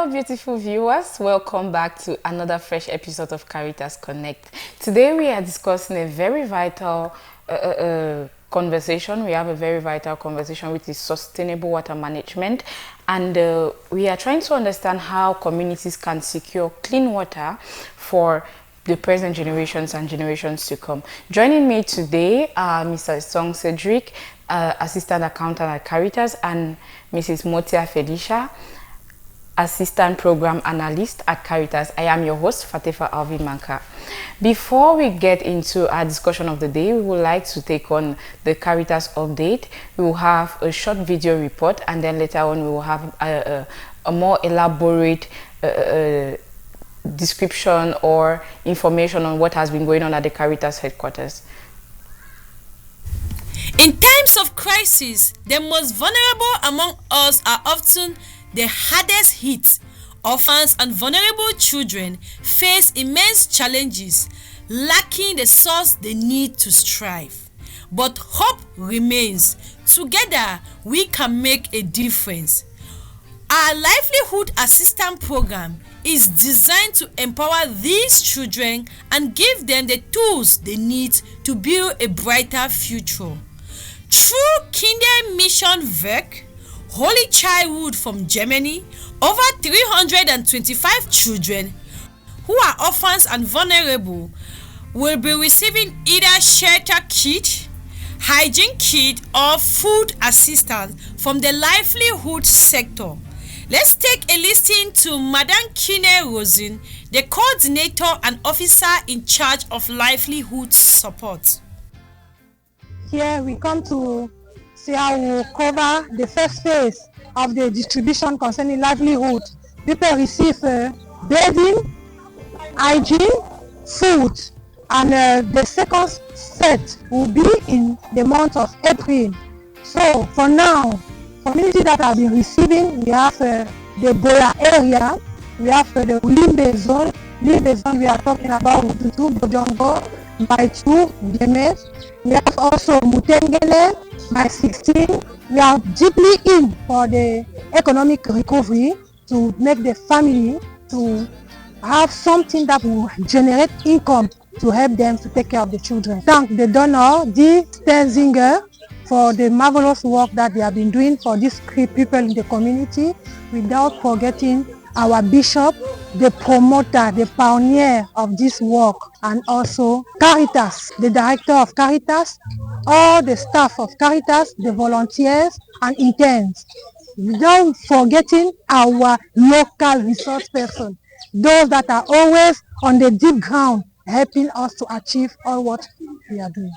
Hello, beautiful viewers. Welcome back to another fresh episode of Caritas Connect. Today we are discussing a very vital conversation. We have a very vital conversation, which is sustainable water management. And we are trying to understand how communities can secure clean water for the present generations and generations to come. Joining me today are Mr. Song Cedric, Assistant Accountant at Caritas, and Mrs. Motia Felicia, Assistant Program Analyst at Caritas. I am your host, Fatifa Alvin Manka. Before we get into our discussion of the day, we would like to take on the Caritas update. We will have a short video report, and then later on we will have a more elaborate description or information on what has been going on at the Caritas headquarters. In times of crisis, the most vulnerable among us are often the hardest hit. Orphans and vulnerable children face immense challenges, lacking the source they need to strive. But hope remains. Together, we can make a difference. Our Livelihood Assistance Program is designed to empower these children and give them the tools they need to build a brighter future. Through Kinder Mission Werk, Holy Childhood from Germany, over 325 children who are orphans and vulnerable will be receiving either shelter kit, hygiene kit, or food assistance from the livelihood sector. Let's take a listen to Madam Kine Rosin, the coordinator and officer in charge of livelihood support. Here we come to see how we will cover the first phase of the distribution concerning livelihood. People receive bedding, hygiene, food, and the second set will be in the month of April. So for now, community that have been receiving, we have the Boya area, we have the Limbe zone. Limbe zone we are talking about Ututu, Bojongo, Baitu, Gemes. We have also Mutengele, by 16. We are deeply in for the economic recovery to make the family to have something that will generate income to help them to take care of the children. Thank the donor, D. Stenzinger, for the marvelous work that they have been doing for these people in the community, without forgetting our bishop, the promoter, the pioneer of this work, and also Caritas, the director of Caritas, all the staff of Caritas, the volunteers and interns, without forgetting our local resource person, those that are always on the deep ground helping us to achieve all what we are doing.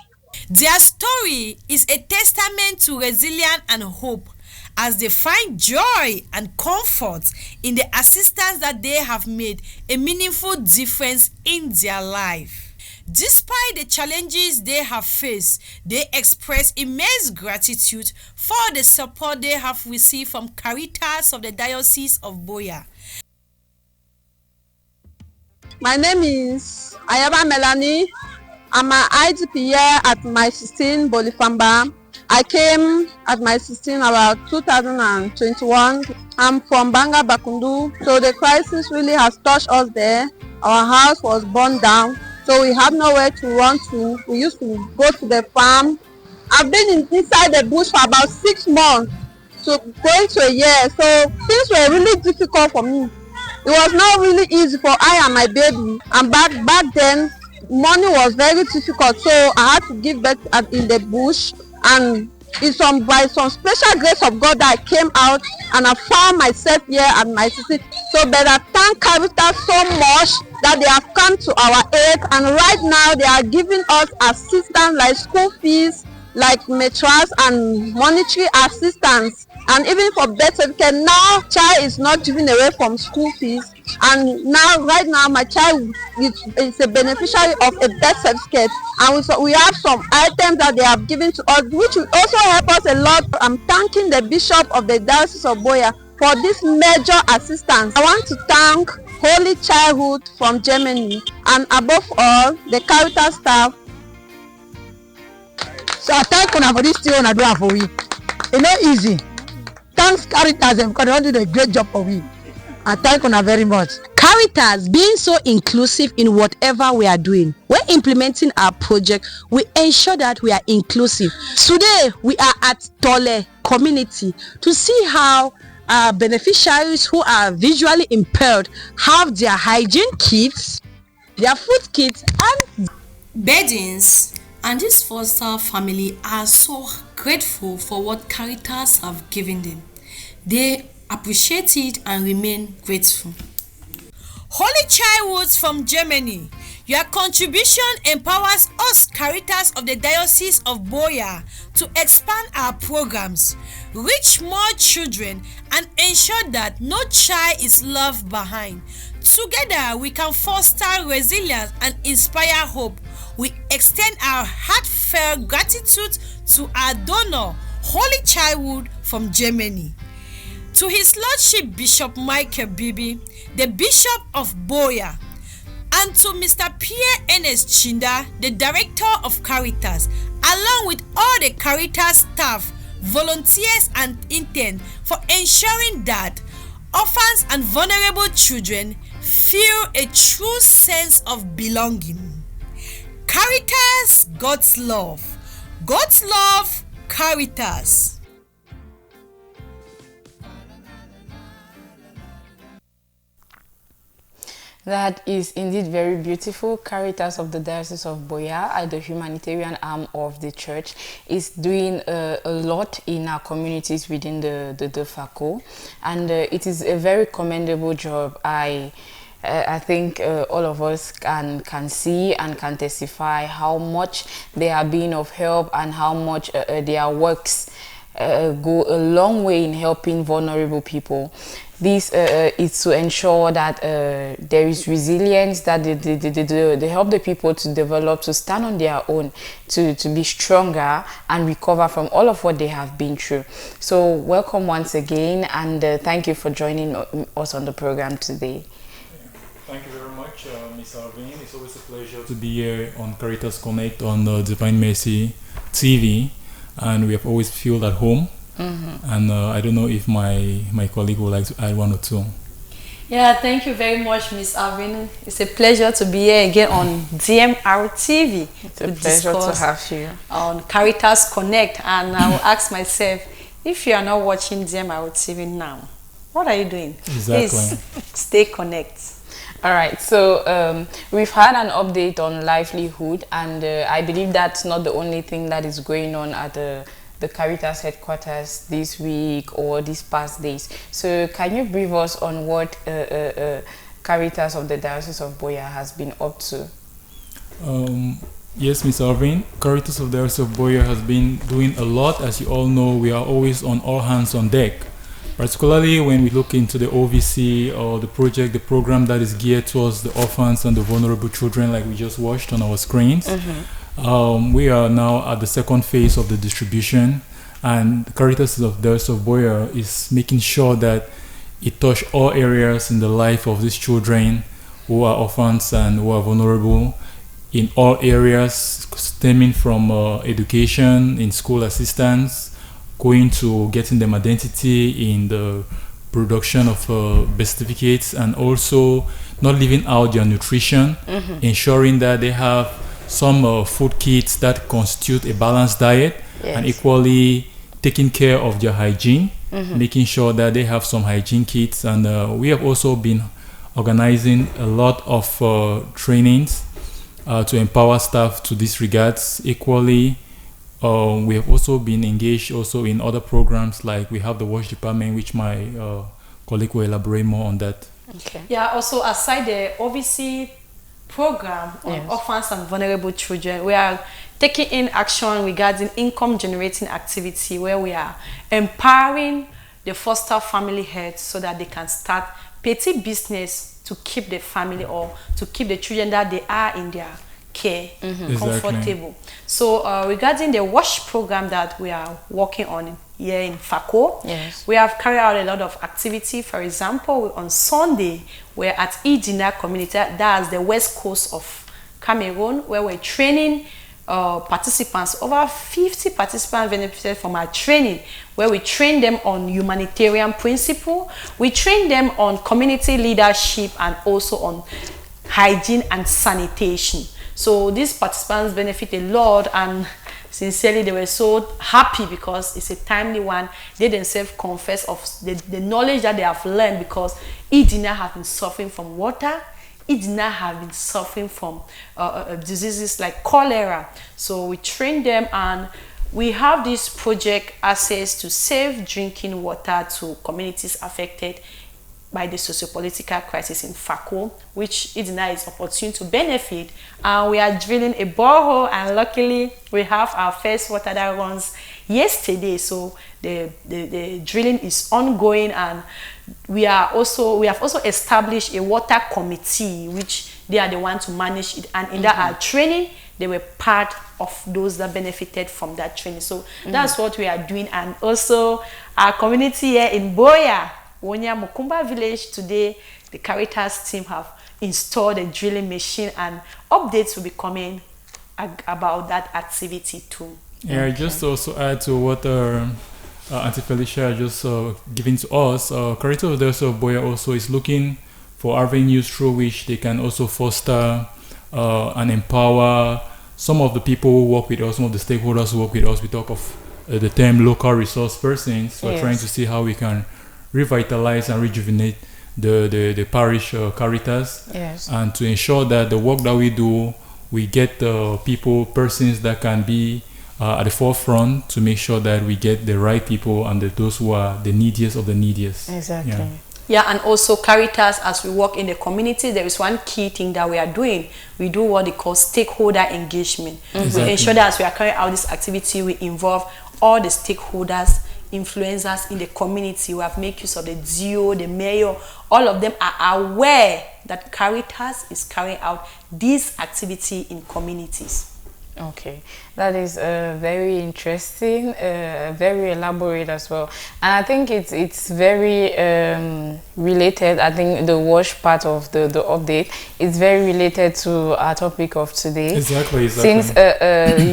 Their story is a testament to resilience and hope, as they find joy and comfort in the assistance that they have made a meaningful difference in their life. Despite the challenges they have faced, they express immense gratitude for the support they have received from Caritas of the Diocese of Boya. My name is Ayaba Melanie. I'm an IDP here at my 16 Bolifamba. I came at my 16 about 2021. I'm from Banga Bakundu, so the crisis really has touched us there. Our house was burned down, so we have nowhere to run to. We used to go to the farm. I've been inside the bush for about 6 months, so going to a year, so things were really difficult for me. It was not really easy for I and my baby, and back then, money was very difficult, so I had to give birth in the bush. And it's by some special grace of God that I came out and I found myself here at my city. So better thank Caritas so much that they have come to our aid, and right now they are giving us assistance like school fees, like mattress and monetary assistance, and even for birth certificate. Now child is not given away from school fees, and right now my child is a beneficiary of a birth certificate, and we have some items that they have given to us, which will also help us a lot. I'm thanking the Bishop of the Diocese of Boya for this major assistance. I want to thank Holy Childhood from Germany, and above all the Caritas staff. So I thank you for this thing I do for we. It's not easy. Thanks Caritas because they do a great job for we. I thank you very much. Caritas being so inclusive in whatever we are doing. When implementing our project, we ensure that we are inclusive. Today, we are at Tole community to see how beneficiaries who are visually impaired have their hygiene kits, their food kits, and Beddings and this foster family are so grateful for what Caritas have given them. They appreciate it and remain grateful. Holy Childhoods from Germany, your contribution empowers us Caritas of the Diocese of Boya to expand our programs, reach more children, and ensure that no child is left behind. Together, we can foster resilience and inspire hope. We extend our heartfelt gratitude to our donor, Holy Childhood from Germany. To His Lordship Bishop Michael Bibi, the Bishop of Boya, and to Mr. Pierre Ernest Chinda, the Director of Caritas, along with all the Caritas staff, volunteers and interns for ensuring that orphans and vulnerable children feel a true sense of belonging. Caritas, God's love. God's love, Caritas. That is indeed very beautiful. Caritas of the Diocese of Boya, the humanitarian arm of the church, is doing a lot in our communities within the FACO, and it is a very commendable job. I think all of us can see and can testify how much they are being of help and how much their works go a long way in helping vulnerable people. This is to ensure that there is resilience, that they help the people to develop, to stand on their own, to be stronger and recover from all of what they have been through. So welcome once again, and thank you for joining us on the program today. Thank you very much, Ms. Alvin. It's always a pleasure to be here on Caritas Connect on Divine Mercy TV, and we have always feel at home. And I don't know if my colleague would like to add one or two. Yeah, thank you very much, Ms. Alvin. It's a pleasure to be here again on DMR TV. It's a pleasure to have you on Caritas Connect, and I will ask myself, if you are not watching DMR TV now, what are you doing? Exactly. Please stay connected. All right, so we've had an update on livelihood, and I believe that's not the only thing that is going on at the Caritas headquarters this week or these past days. So can you brief us on what Caritas of the Diocese of Boya has been up to? Yes, Ms. Arvin, Caritas of the Diocese of Boya has been doing a lot. As you all know, we are always on all hands on deck, particularly when we look into the OVC or the program that is geared towards the orphans and the vulnerable children, like we just watched on our screens. We are now at the second phase of the distribution, and Caritas of the Diocese of Boya is making sure that it touches all areas in the life of these children who are orphans and who are vulnerable, in all areas stemming from education, in school assistance, going to getting them identity in the production of birth certificates, and also not leaving out their nutrition, ensuring that they have some food kits that constitute a balanced diet, and equally taking care of their hygiene, making sure that they have some hygiene kits. And we have also been organizing a lot of trainings to empower staff to this regards. Equally, we have also been engaged also in other programs, like we have the wash department, which my colleague will elaborate more on that. Okay. Yeah, also aside the OVC program on orphans and vulnerable children, we are taking in action regarding income generating activity, where we are empowering the foster family heads so that they can start petty business to keep the family or to keep the children that they are in their care comfortable. Exactly. So regarding the WASH program that we are working on here in FACO, we have carried out a lot of activity. For example, on Sunday, we're at Idina community, that's the west coast of Cameroon, where we're training participants, over 50 participants benefited from our training, where we train them on humanitarian principle, we train them on community leadership, and also on hygiene and sanitation. So these participants benefit a lot, and sincerely they were so happy because it's a timely one. They themselves confess of the knowledge that they have learned, because each did not have been suffering from water, it did not have been suffering from diseases like cholera. So we train them, and we have this project access to safe drinking water to communities affected by the socio-political crisis in Fako, which Idina is opportune to benefit. And we are drilling a borehole, and luckily we have our first water that runs yesterday. So the drilling is ongoing, and we have also established a water committee, which they are the ones to manage it. And in that our training, they were part of those that benefited from that training. So that's what we are doing. And also our community here in Boya, Wonya Mukumba village, today the Caritas team have installed a drilling machine, and updates will be coming about that activity too. Yeah, just also add to what Auntie Felicia just given to us. Caritas of the Boya also is looking for avenues through which they can also foster and empower some of the people who work with us, some of the stakeholders who work with us. We talk of the term local resource persons. We're trying to see how we can revitalize and rejuvenate the parish Caritas, and to ensure that the work that we do, we get persons that can be at the forefront to make sure that we get the right people and those who are the neediest of the neediest. Exactly. Yeah, and also Caritas, as we work in the community, there is one key thing that we are doing. We do what they call stakeholder engagement. We ensure that as we are carrying out this activity, we involve all the stakeholders, influencers in the community. We have made use of the DO, the mayor. All of them are aware that Caritas is carrying out this activity in communities. Okay, that is very interesting, very elaborate as well, and I think it's very related. I think the wash part of the update is very related to our topic of today. Exactly. Since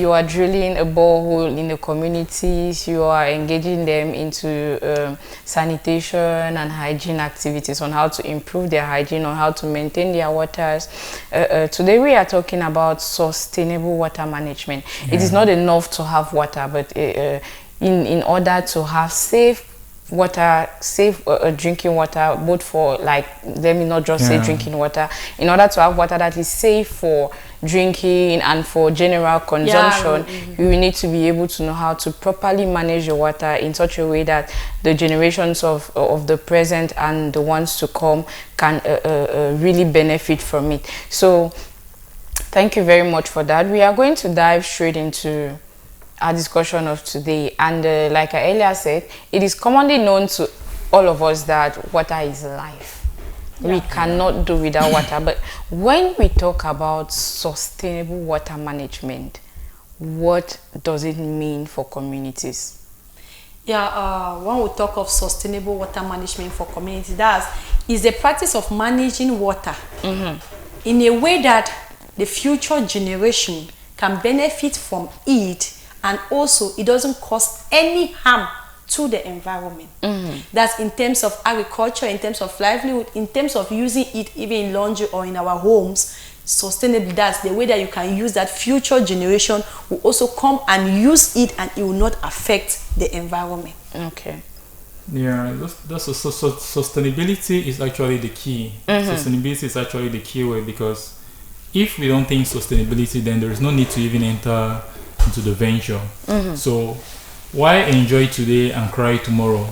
you are drilling a borehole in the communities, you are engaging them into sanitation and hygiene activities on how to improve their hygiene, on how to maintain their waters. Today we are talking about sustainable water management. It is not enough to have water, but in order to have safe water, safe drinking water, both for, like, let me not just say drinking water, in order to have water that is safe for drinking and for general consumption, you need to be able to know how to properly manage your water in such a way that the generations of the present and the ones to come can really benefit from it. So thank you very much for that. We are going to dive straight into our discussion of today, and like I earlier said, it is commonly known to all of us that water is life. We cannot do without water. But when we talk about sustainable water management, what does it mean for communities? When we talk of sustainable water management for communities, that is the practice of managing water in a way that the future generation can benefit from it, and also it doesn't cause any harm to the environment. That's in terms of agriculture, in terms of livelihood, in terms of using it even in laundry or in our homes. Sustainably, that's the way that you can use that future generation will also come and use it, and it will not affect the environment. Okay. Yeah, sustainability is actually the key. Sustainability is actually the key word, because if we don't think sustainability, then there is no need to even enter into the venture. So why enjoy today and cry tomorrow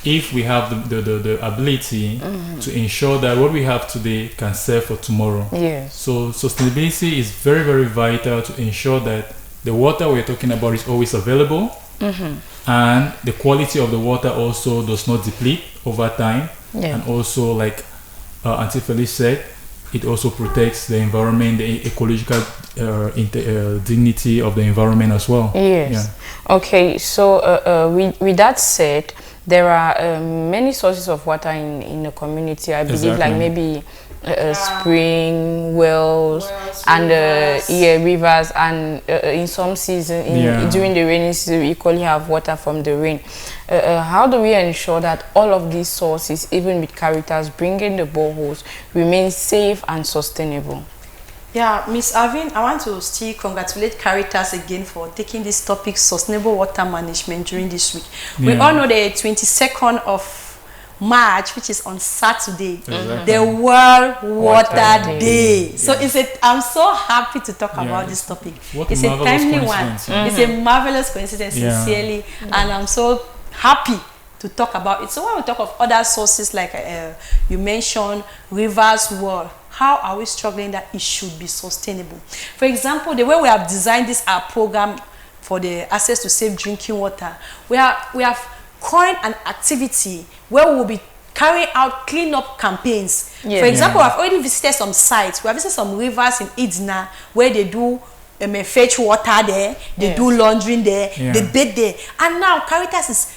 if we have the ability to ensure that what we have today can serve for tomorrow? So sustainability is very, very vital to ensure that the water we're talking about is always available, and the quality of the water also does not deplete over time. And also, like Auntie Felice said, it also protects the environment, the ecological dignity of the environment as well. Okay, so with that said, there are many sources of water in the community. I believe like maybe spring, wells, and rivers, and in some season, during the rainy season, we equally have water from the rain. How do we ensure that all of these sources, even with Caritas bringing the boreholes, remain safe and sustainable? Yeah, Miss Avin, I want to still congratulate Caritas again for taking this topic, sustainable water management, during this week. We all know the 22nd of March, which is on Saturday, the World Water Day. So I'm so happy to talk about this topic. It's a timely one. It's a marvelous coincidence, sincerely, and I'm so happy to talk about it. So when we talk of other sources, like you mentioned, rivers, water, how are we struggling that it should be sustainable? For example, the way we have designed this our program for the access to safe drinking water, we have coined an activity where we will be carrying out cleanup campaigns. For example, I've already visited some sites. We have visited some rivers in Idna where they do fetch water there, they do laundering there, they bathe there. And now Caritas is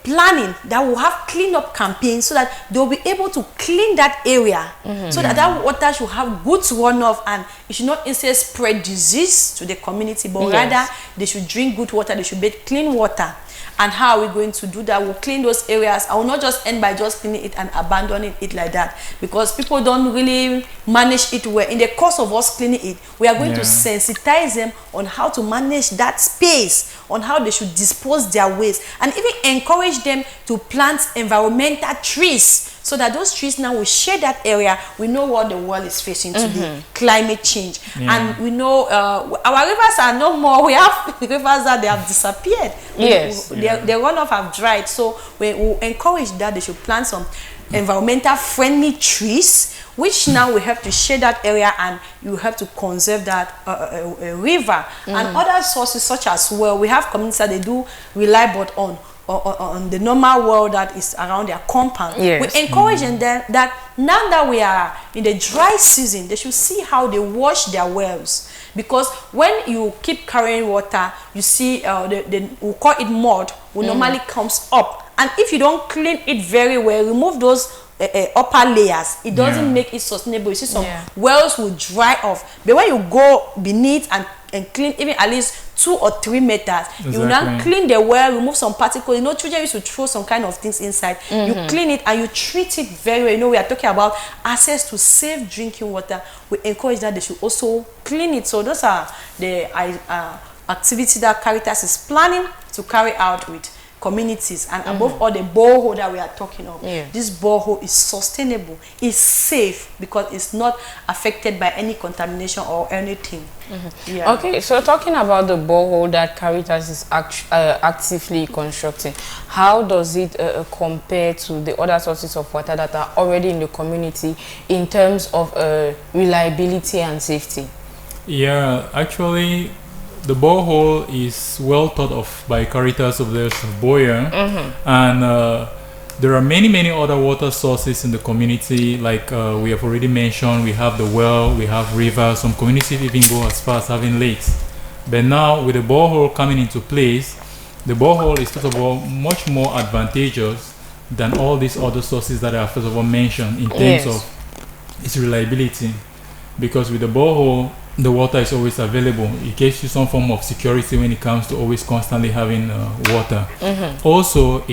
planning that we'll have cleanup campaigns so that they'll be able to clean that area, so that that water should have good runoff and it should not instead spread disease to the community, but rather they should drink good water, they should bathe clean water. And how are we going to do that? We'll clean those areas. I will not just end by just cleaning it and abandoning it like that, because people don't really manage it well. In the course of us cleaning it, we are going to sensitize them on how to manage that space, on how they should dispose their waste, and even encourage them to plant environmental trees, so that those trees now will shade that area. We know what the world is facing today, climate change. And we know our rivers are no more. We have rivers that they have disappeared. The runoff have dried. So we will encourage that they should plant some environmental friendly trees, which now will help to shade that area, and you have to conserve that river. And other sources such as well, we have communities that they do rely but on the normal well that is around their compound. We encourage them that now that we are in the dry season, they should see how they wash their wells. Because when you keep carrying water, you see we call it mud, will normally comes up. And if you don't clean it very well, remove those upper layers, it doesn't make it sustainable. You see some wells will dry off. But when you go beneath and clean even at least 2 or 3 meters, you will now clean the well, remove some particles. You know, children used to throw some kind of things inside. You clean it and you treat it very well. You know, we are talking about access to safe drinking water. We encourage that they should also clean it. So those are the activities that Caritas is planning to carry out with communities, and above all, the borehole that we are talking of. This borehole is sustainable, is safe, because it's not affected by any contamination or anything. Okay, so talking about the borehole that Caritas is actively constructing, how does it compare to the other sources of water that are already in the community in terms of reliability and safety? Yeah, actually, the borehole is well thought of by Caritas of the Boya, and there are many other water sources in the community. Like we have already mentioned, we have the well, we have rivers. Some communities even go as far as having lakes. But now, with the borehole coming into place, the borehole is first of all much more advantageous than all these other sources that I first of all mentioned in terms of its reliability, because with the borehole, the water is always available. It gives you some form of security when it comes to always constantly having water. Also,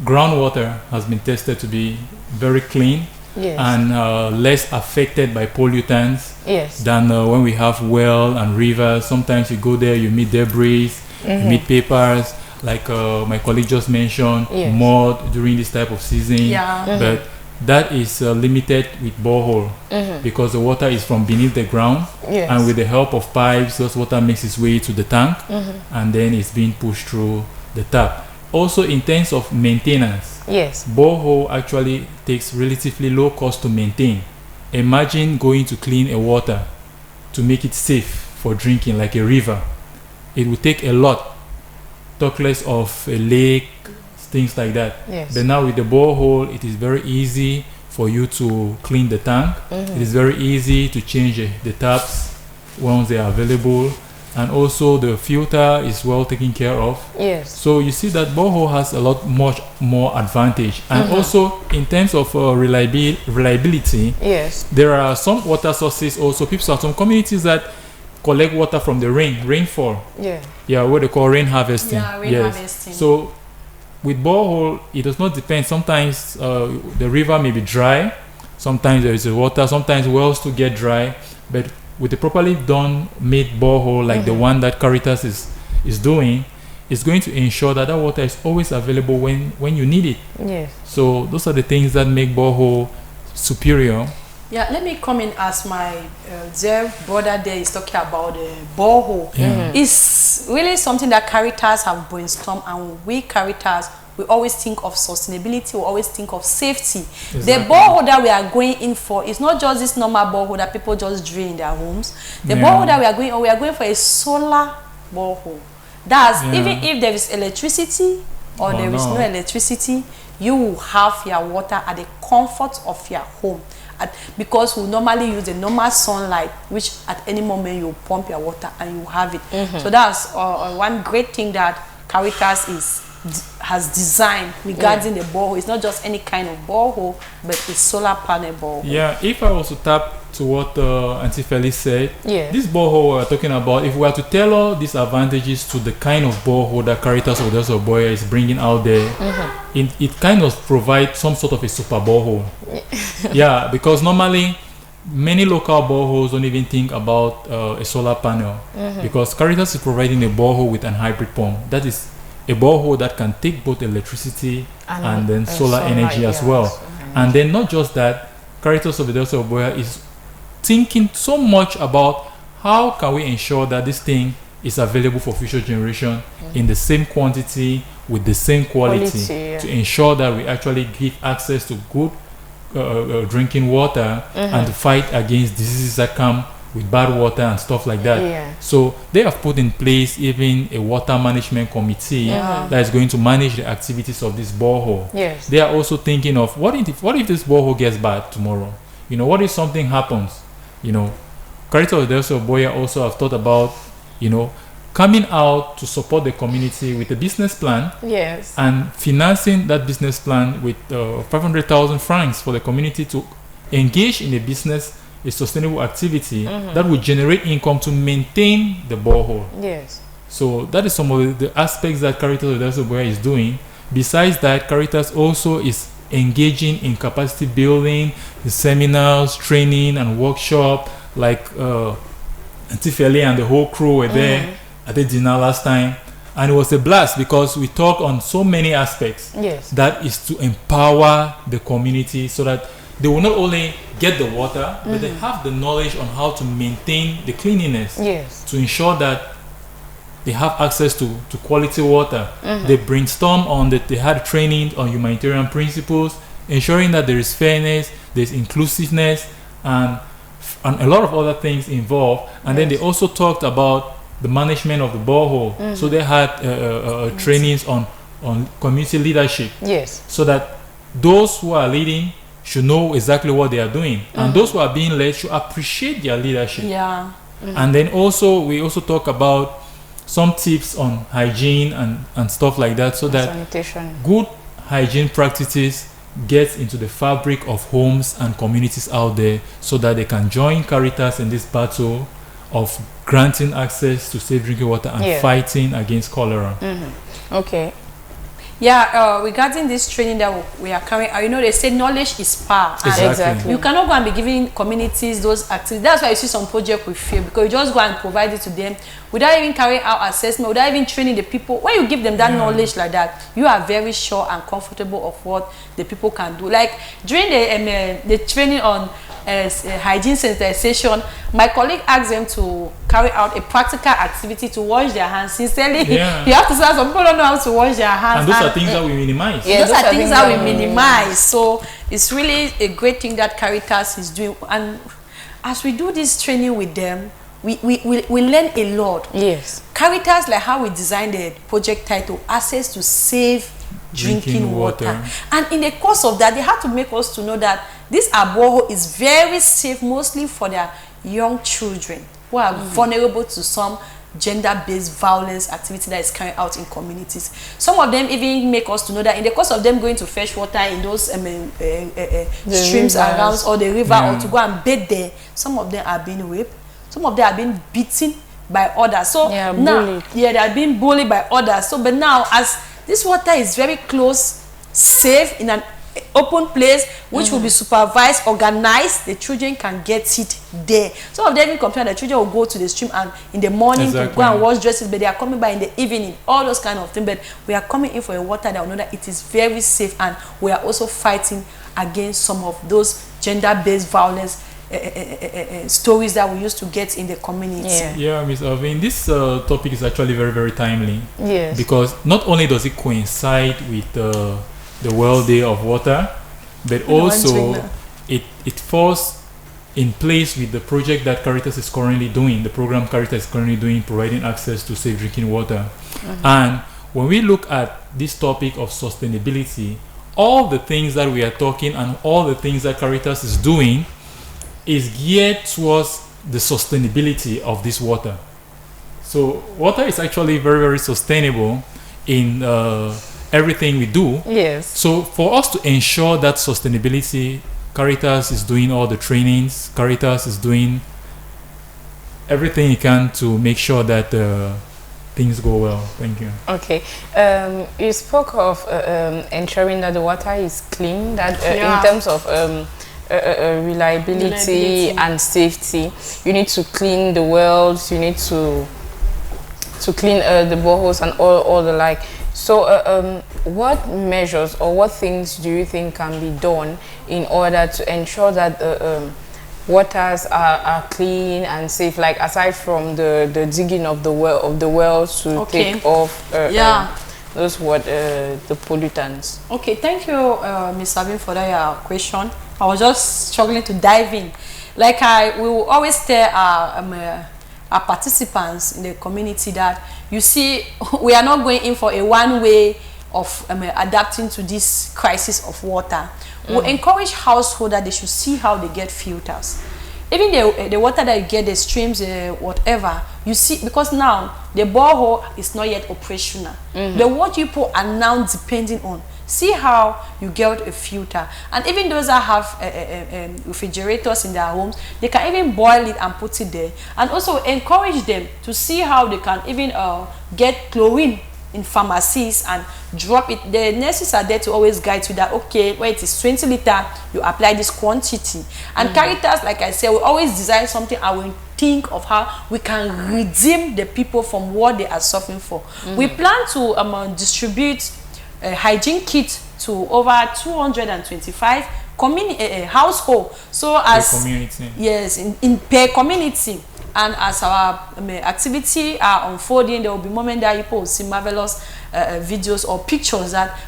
groundwater has been tested to be very clean and less affected by pollutants than when we have well and rivers. Sometimes you go there, you meet debris, you meet papers, like my colleague just mentioned, mud during this type of season. But that is limited with borehole, because the water is from beneath the ground, and with the help of pipes, this water makes its way to the tank, and then it's being pushed through the tap. Also, in terms of maintenance, borehole actually takes relatively low cost to maintain. Imagine going to clean a water to make it safe for drinking, like a river. It would take a lot, talk less of a lake, things like that. But now with the borehole, it is very easy for you to clean the tank. It is very easy to change the taps once they are available. and also the filter is well taken care of. Yes. So you see that borehole has a lot much more advantage, and also in terms of reliability. Yes. There are some water sources also. People have some communities that collect water from the rainfall. Yeah, what they call rain harvesting. Yeah, rain harvesting. So with borehole, it does not depend. Sometimes the river may be dry, sometimes there is water, sometimes wells to get dry, but with a properly done made borehole like the one that Caritas is doing, it's going to ensure that that water is always available when you need it. Yes. So those are the things that make borehole superior. Yeah, let me come in as my dear brother there is talking about the borehole. It's really something that Caritas have brainstormed, and we Caritas, we always think of sustainability, we always think of safety. Exactly. The borehole that we are going in for is not just this normal borehole that people just drill in their homes. The borehole that we are going for a solar borehole. That's even if there is electricity or there is no electricity, you will have your water at the comfort of your home. Because we normally use the normal sunlight, which at any moment you pump your water and you have it. So that's one great thing that Caritas has designed regarding the borehole. It's not just any kind of borehole, but it's solar panel borehole. Yeah, if I was to tap to what Auntie Felice said, this borehole we're talking about, if we were to tailor these advantages to the kind of borehole that Caritas of Boya is bringing out there, it kind of provides some sort of a super borehole. Yeah, because normally many local boreholes don't even think about a solar panel, because Caritas is providing a borehole with an hybrid pump. That is a borehole that can take both electricity and then solar energy as well. And then not just that, Caritas of Boya is thinking so much about how can we ensure that this thing is available for future generation in the same quantity with the same quality to ensure that we actually give access to good drinking water and to fight against diseases that come with bad water and stuff like that. So they have put in place even a water management committee that is going to manage the activities of this borehole. They are also thinking of what if this borehole gets bad tomorrow? You know, what if something happens? You know, Caritas of Boya also have thought about, you know, coming out to support the community with a business plan and financing that business plan with 500,000 francs for the community to engage in a sustainable activity that will generate income to maintain the borehole. So that is some of the aspects that Caritas of Boya is doing. Besides that, Caritas also is engaging in capacity building, seminars, training and workshop, like Tifeli and the whole crew were there at the dinner last time, and it was a blast because we talked on so many aspects. That is to empower the community so that they will not only get the water, but they have the knowledge on how to maintain the cleanliness to ensure that they have access to quality water. They brainstorm on that. They had training on humanitarian principles, ensuring that there is fairness, there's inclusiveness, and a lot of other things involved. And then they also talked about the management of the borehole. So they had trainings on community leadership. So that those who are leading should know exactly what they are doing, and those who are being led should appreciate their leadership. And then also we also talk about some tips on hygiene and stuff like that, so that sanitation. Good hygiene practices get into the fabric of homes and communities out there, so that they can join Caritas in this battle of granting access to safe drinking water and fighting against cholera. Regarding this training that we are carrying out, you know, they say knowledge is power. Exactly. You cannot go and be giving communities those activities. That's why you see some project we fail, because you just go and provide it to them without even carrying out assessment, without even training the people. When you give them that knowledge like that, you are very sure and comfortable of what the people can do. Like during the training on hygiene sensitization, my colleague asked them to carry out a practical activity to wash their hands. Sincerely, you have to say some people don't know how to wash their hands. And those are things that we minimize. Those are things that we minimize. So it's really a great thing that Caritas is doing. And as we do this training with them, we learn a lot. Caritas, like how we designed the project title, access to safe drinking water. And in the course of that, they had to make us to know that this borehole is very safe, mostly for their young children who are vulnerable to some gender-based violence activity that is carried out in communities. Some of them even make us to know that in the course of them going to fetch water in those streams around or the river or to go and bathe there, some of them are being raped, some of them are being beaten by others. So now, they are being bullied by others. So, but now, as this water is very close, safe in an open place, which will be supervised, organized, the children can get it there. Some of them even complain that children will go to the stream and in the morning to go and wash dresses, but they are coming by in the evening, all those kind of things. But we are coming in for a water that we know that it is very safe, and we are also fighting against some of those gender-based violence stories that we used to get in the community. Yeah, Ms. Irving, this topic is actually very, very timely. Yes. Because not only does it coincide with the World Day of Water, but also it falls in place with the project that Caritas is currently doing, the program Caritas is currently doing, providing access to safe drinking water. And when we look at this topic of sustainability, all the things that we are talking and all the things that Caritas is doing is geared towards the sustainability of this water. So water is actually very, very sustainable in everything we do. Yes. So for us to ensure that sustainability, Caritas is doing all the trainings. Caritas is doing everything it can to make sure that things go well. Thank you. Okay. You spoke of ensuring that the water is clean, that in terms of reliability and safety, you need to clean the wells, you need to clean the boreholes and all the like. So what measures or what things do you think can be done in order to ensure that waters are clean and safe, like aside from the digging of the wells to take off those the pollutants? Okay, thank you, Ms. Sabine, for that question. I was just struggling to dive in. Like we will always tell our participants in the community that, you see, we are not going in for a one way of adapting to this crisis of water. We encourage households that they should see how they get filters. Even the water that you get, the streams, whatever, you see, because now the borehole is not yet operational. The water you put are now depending on. See how you get a filter. And even those that have refrigerators in their homes, they can even boil it and put it there. And also encourage them to see how they can even get chlorine in pharmacies and drop it. The nurses are there to always guide you that, okay, when it is 20 liters, you apply this quantity. And Caritas, like I said, we always design something and we think of how we can redeem the people from what they are suffering for. We plan to distribute hygiene kit to over 225 household. So as community. Yes, in per community. And as our activity are unfolding, there will be moments that people will see marvelous videos or pictures that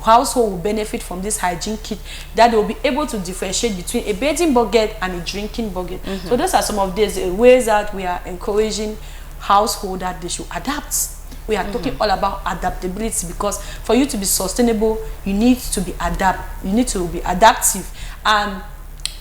household will benefit from this hygiene kit, that they will be able to differentiate between a bathing bucket and a drinking bucket. So those are some of these ways that we are encouraging household that they should adapt. We are talking all about adaptability, because for you to be sustainable, you need to be adaptive. And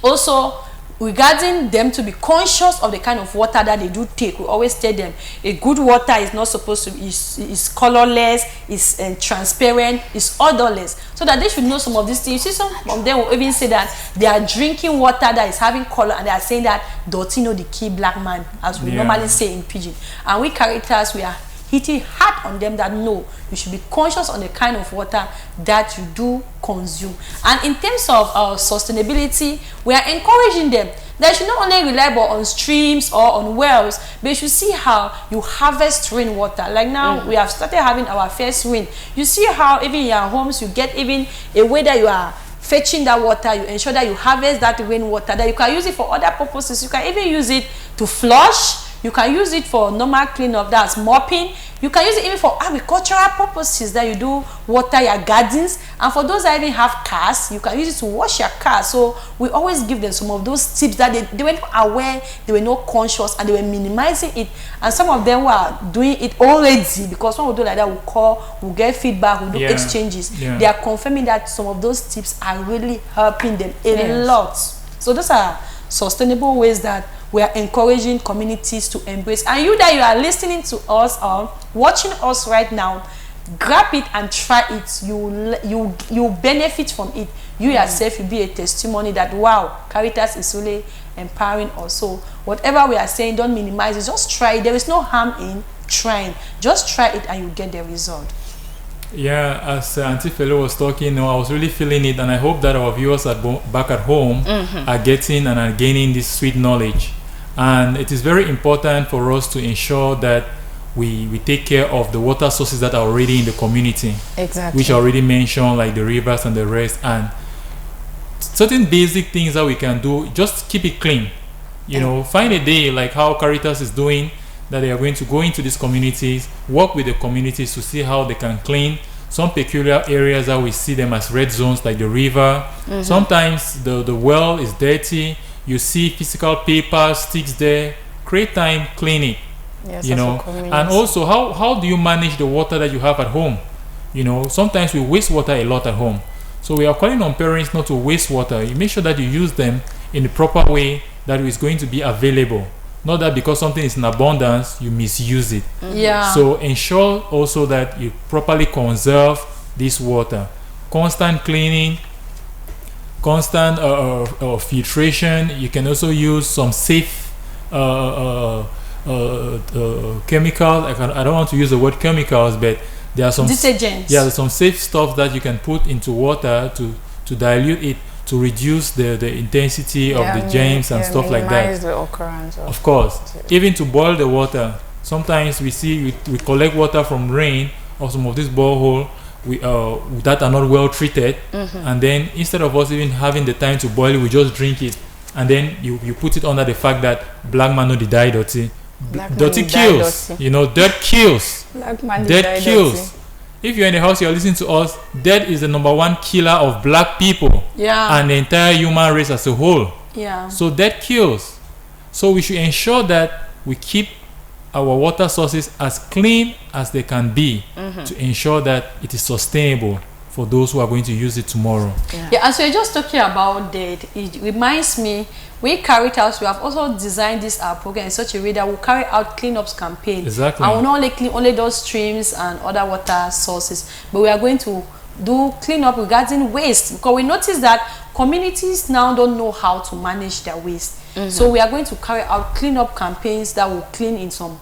also, regarding them to be conscious of the kind of water that they do take, we always tell them a good water is not supposed to be is colorless, is transparent, is odorless, so that they should know some of these things. You see, some of them will even say that they are drinking water that is having color, and they are saying that dirty know the key black man, as we normally say in pidgin. And we Caritas, we are hitting hard on them that no, you should be conscious on the kind of water that you do consume. And in terms of sustainability, we are encouraging them that you should not only rely on streams or on wells, but you should see how you harvest rainwater. Like now, we have started having our first rain. You see how even in your homes, you get even a way that you are fetching that water, you ensure that you harvest that rainwater, that you can use it for other purposes. You can even use it to flush. You can use it for normal cleanup, that's mopping. You can use it even for agricultural purposes, that you do water your gardens. And for those that even have cars, you can use it to wash your car. So we always give them some of those tips that they were not aware, they were not conscious, and they were minimizing it. And some of them were doing it already, because when we do like that, we'll call, we'll get feedback, we'll do exchanges. They are confirming that some of those tips are really helping them a lot. So those are sustainable ways that we are encouraging communities to embrace. And you that you are listening to us or watching us right now, grab it and try it. You benefit from it. You yourself will be a testimony that wow, Caritas is really empowering us. So whatever we are saying, don't minimize it. Just try it. There is no harm in trying. Just try it and you get the result. Yeah, as Auntie Felo was talking, I was really feeling it, and I hope that our viewers back at home are getting and are gaining this sweet knowledge. And it is very important for us to ensure that we take care of the water sources that are already in the community, exactly, which I already mentioned, like the rivers and the rest, and certain basic things that we can do. Just keep it clean. Find a day like how Caritas is doing, that they are going to go into these communities, work with the communities to see how they can clean some peculiar areas that we see them as red zones, like the river. Sometimes the well is dirty. You see physical paper sticks there. Create time, clean it. Yes, and also how do you manage the water that you have at home? Sometimes we waste water a lot at home, so we are calling on parents not to waste water. You make sure that you use them in the proper way that is going to be available, not that because something is in abundance you misuse it. So ensure also that you properly conserve this water. Constant cleaning, constant filtration. You can also use some safe chemicals. I don't want to use the word chemicals, but there are some detergents. There's some safe stuff that you can put into water to dilute it, to reduce the intensity of the germs and stuff like that. The occurrence of course, even to boil the water. Sometimes we collect water from rain or some of this borehole that are not well treated, and then instead of us even having the time to boil it, we just drink it, and then you put it under the fact that black man no dey die dirty. Dirty kills. Dirt kills. Dirt kills. If you're in the house, you're listening to us, dirt is the #1 killer of black people and the entire human race as a whole. So dirt kills. So we should ensure that we keep our water sources as clean as they can be, to ensure that it is sustainable for those who are going to use it tomorrow. And so you're just talking about that. It reminds me, we Caritas, we have also designed this program in such a way that we'll carry out cleanups campaign. Exactly. And we'll not only clean only those streams and other water sources, but we are going to do cleanup regarding waste, because we notice that communities now don't know how to manage their waste. So we are going to carry out cleanup campaigns that will clean in some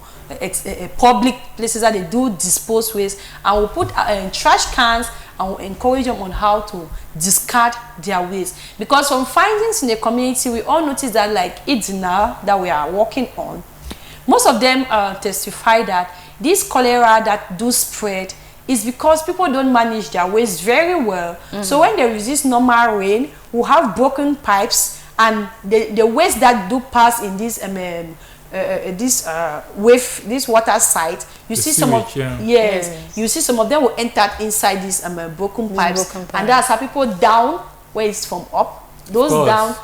public places that they do dispose waste, and we'll put trash cans and we'll encourage them on how to discard their waste. Because from findings in the community, we all notice that, like Idina that we are working on, most of them testify that this cholera that do spread is because people don't manage their waste very well. So when there is this normal rain, we'll have broken pipes, and the waste that do pass in this this water site, you see some of you see some of them will enter inside these broken pipes, and that's how people down where it's from up, those down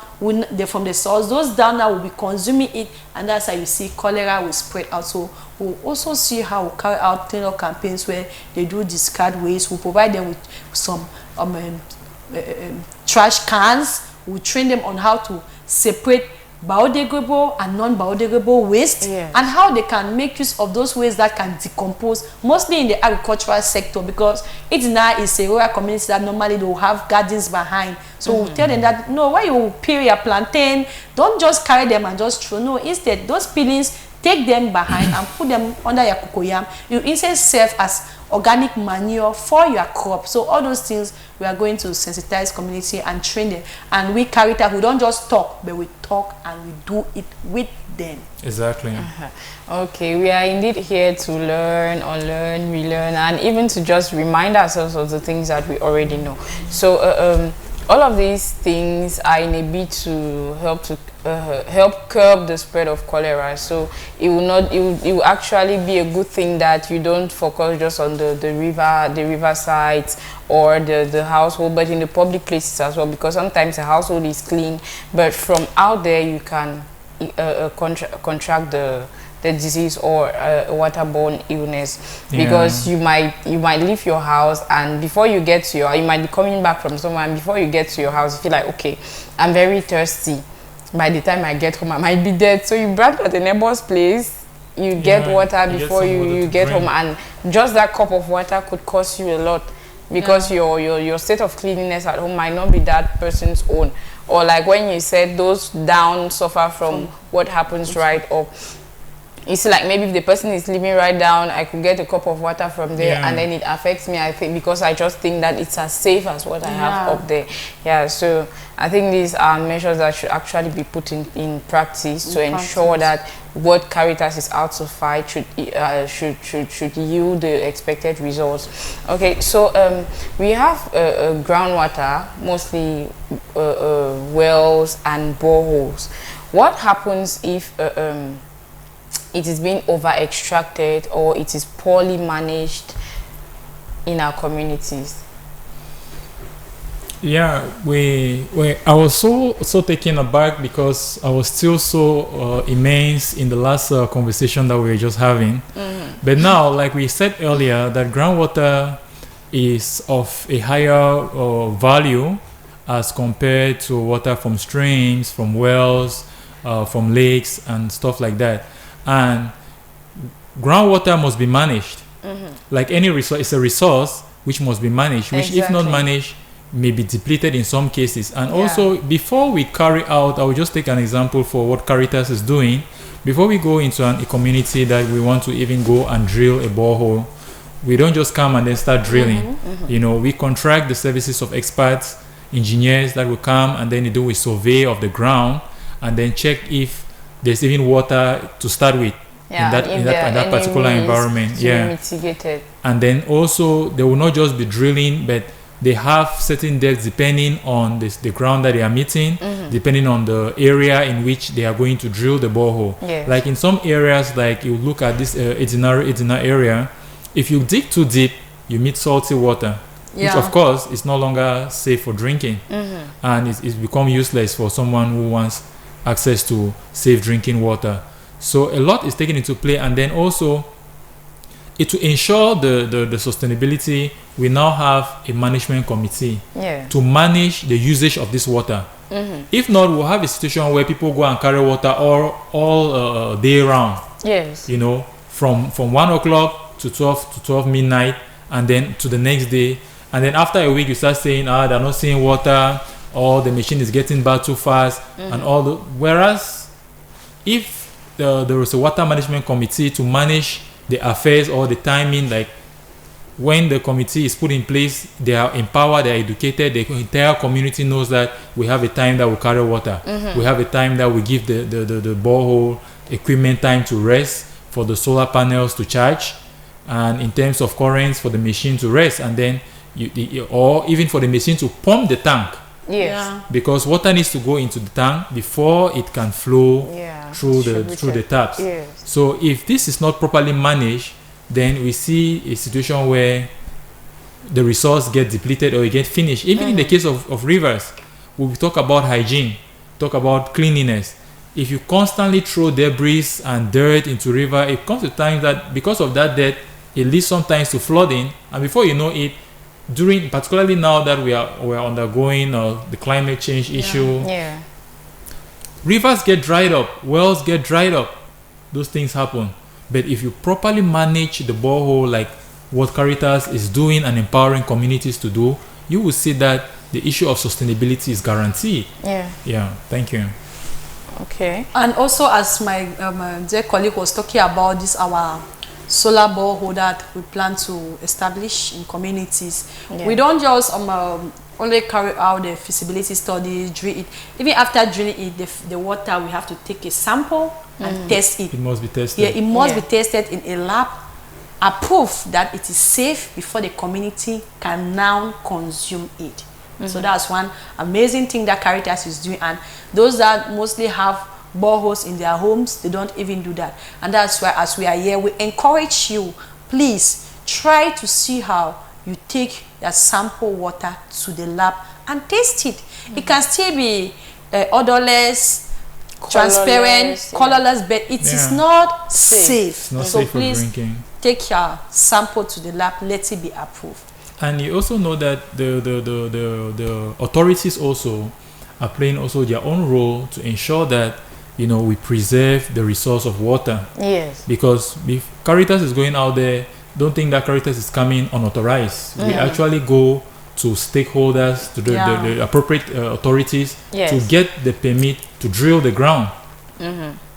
they're from the source, those down now will be consuming it, and that's how you see cholera will spread out. So we'll also see how we carry out cleanup campaigns where they do discard waste. We'll provide them with some trash cans. We'll train them on how to separate biodegradable and non-biodegradable waste, and how they can make use of those waste that can decompose, mostly in the agricultural sector, because it now is a rural community that normally they will have gardens behind. So we'll tell them that no, when you peel your plantain, don't just carry them and just throw. No, instead those peelings, take them behind and put them under your cocoyam. You instead serve as organic manure for your crop. So all those things, we are going to sensitize community and train them. And we Caritas, we don't just talk, but we talk and we do it with them. Exactly. Okay, we are indeed here to learn, unlearn, relearn, and even to just remind ourselves of the things that we already know. So all of these things are in a bid to help curb the spread of cholera. So it will actually be a good thing that you don't focus just on the river sites or the household, but in the public places as well, because sometimes the household is clean, but from out there you can contract the disease or waterborne illness, because you might leave your house, and before you get to you might be coming back from somewhere, and before you get to your house you feel like, okay, I'm very thirsty, by the time I get home, I might be dead. So you brag at the neighbor's place, you get water before you get home, and just that cup of water could cost you a lot, because your state of cleanliness at home might not be that person's own. Or like when you said those down suffer from what happens right up. You see, like maybe if the person is living right down, I could get a cup of water from there, and then it affects me, I think, because I just think that it's as safe as what I have up there. Yeah, so I think these are measures that should actually be put in practice to ensure that what Caritas is out to fight should yield the expected results. Okay, so we have groundwater, mostly wells and boreholes. What happens if it is being over extracted or it is poorly managed in our communities? Yeah, I was so taken aback because I was still so immersed in the last conversation that we were just having. But now, like we said earlier, that groundwater is of a higher value as compared to water from streams, from wells, from lakes and stuff like that. And groundwater must be managed. Like any resource, it's a resource which must be managed, which if not managed may be depleted in some cases. And also, before we carry out, I will just take an example for what Caritas is doing. Before we go into a community that we want to even go and drill a borehole, we don't just come and then start drilling. You know, we contract the services of experts, engineers that will come and then they do a survey of the ground and then check if there's even water to start with in that particular environment. Mitigated. And then also they will not just be drilling, but they have certain depths depending on the ground that they are meeting, depending on the area in which they are going to drill the borehole. Like in some areas, like you look at this Edina area, if you dig too deep, you meet salty water, which of course is no longer safe for drinking, and it's become useless for someone who wants access to safe drinking water. So a lot is taken into play, and then also to ensure the sustainability, we now have a management committee to manage the usage of this water. If not, we'll have a situation where people go and carry water all day round. You know, from 1 o'clock to 12 midnight, and then to the next day, and then after a week you start saying they're not seeing water, or the machine is getting bad too fast, and all the. Whereas if there was a water management committee to manage the affairs or the timing, like when the committee is put in place, they are empowered, they are educated, the entire community knows that we have a time that we carry water, we have a time that we give the borehole equipment time to rest, for the solar panels to charge, and in terms of currents for the machine to rest, and then or even for the machine to pump the tank. Because water needs to go into the tank before it can flow through the taps. So if this is not properly managed, then we see a situation where the resource get depleted or it get finished. Even in the case of rivers, we talk about hygiene, talk about cleanliness. If you constantly throw debris and dirt into river, it comes to times that because of that dirt, it leads sometimes to flooding, and before you know it, particularly now that we are undergoing the climate change issue, rivers get dried up, wells get dried up, those things happen. But if you properly manage the borehole, like what Caritas is doing and empowering communities to do, you will see that the issue of sustainability is guaranteed. Thank you. Okay. And also, as my dear colleague was talking about this, our solar borehole that we plan to establish in communities, we don't just only carry out the feasibility studies, drill it. Even after drilling it, the water, we have to take a sample and test it. It must be tested. It must be tested in a lab, approved that it is safe before the community can now consume it. So that's one amazing thing that Caritas is doing, and those that mostly have boreholes in their homes, they don't even do that. And that's why, as we are here, we encourage you, please try to see how you take that sample water to the lab and taste it. It can still be odorless, transparent, colorless, but it is not safe. It's not so safe please for drinking. take your sample to the lab, let it be approved. And you also know that the authorities also are playing also their own role to ensure that, we preserve the resource of water. Yes. Because if Caritas is going out there, don't think that Caritas is coming unauthorized. We actually go to stakeholders, to the appropriate authorities to get the permit to drill the ground.